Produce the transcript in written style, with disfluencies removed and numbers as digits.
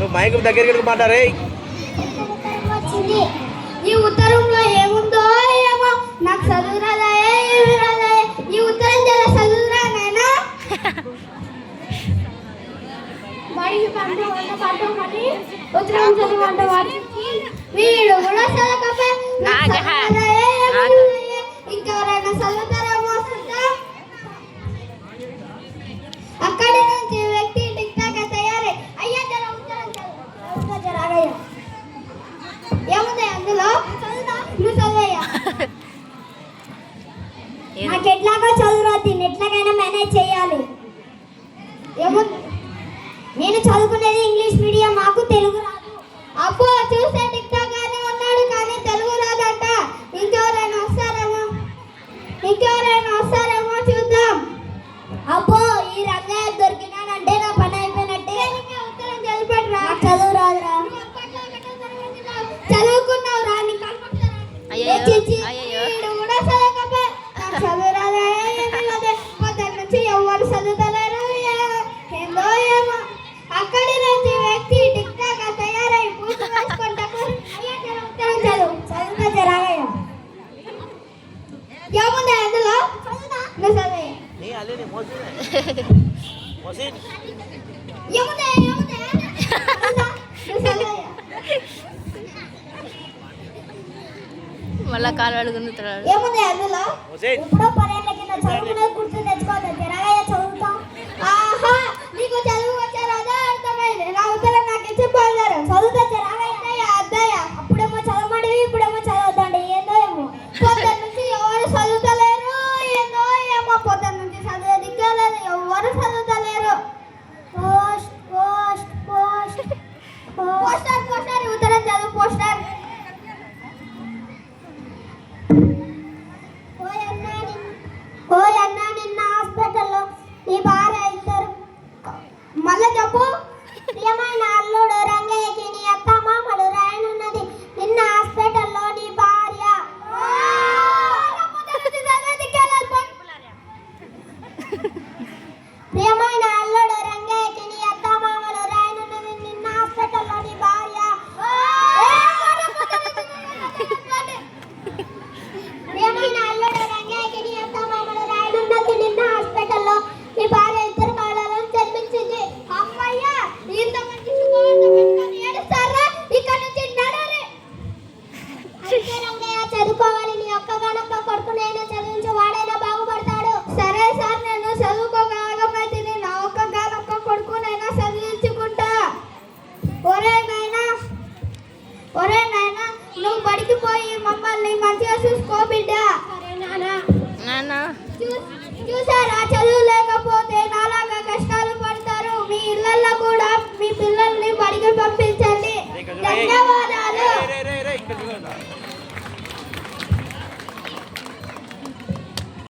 నువ్వు మైక్ దగ్గరికి మాట్లాడే. ఈ ఉత్తరంలో ఏముందో ఏమో నాకు చదువురాదా ఏమి రాదా. ఈ ఉత్తరం జర చదువురా నాయనా. ఉత్తరం చదువు వాటికి వీడు కూడా చదవకపోతే ఇంకెవరైనా చదువుతారేమో. అక్కడి నుంచి వ్యక్తి టిక్టాక్ తయారై అయ్యా జర ఉత్తరం చదువు. ఏముంది అందులో నువ్వు చదివయ్యా. నాకు ఎట్లాగో చదువు రాదు, ఎట్లాగైనా మేనేజ్ చేయాలి. ఏముంది నేను చదువుకునేది ఇంగ్లీష్ మీడియం, మాకు తెలుగు రాదు. అప్పు చూస్తే టిక్టాక్ గానే ఉన్నాడు కానీ తెలుగు రాదట. ఇంకెవరైనా వస్తారేమో చూద్దాం. అప్పు ఈ రంగయ్య దొరికినానంటే నా పని అయిపోయినట్టే. ఉత్తరం చదివిపెట్టరా. చదువు రాదురా. చదువుకున్నావు రా నీ కూడా చదవకపోతే చదువు రాదా ఏమీ రాదే. పొద్దున్న నుంచి ఎవరు చదువుతలేరు ఏందో ఏమో. అక్కడి నుంచి వ్యక్తి టిక్టాక్ తయారై పూజ వేసుకుంటాకు ఉత్తరం చదువుతా జరగయ్యా. ఏముంది అందులో నువ్వు చదివే. మళ్ళా కాలు అడుగుతున్నాడు. ఏముంది అందులో ఎప్పుడో 10 ఏళ్ల కింద చదువుకునే గుర్తు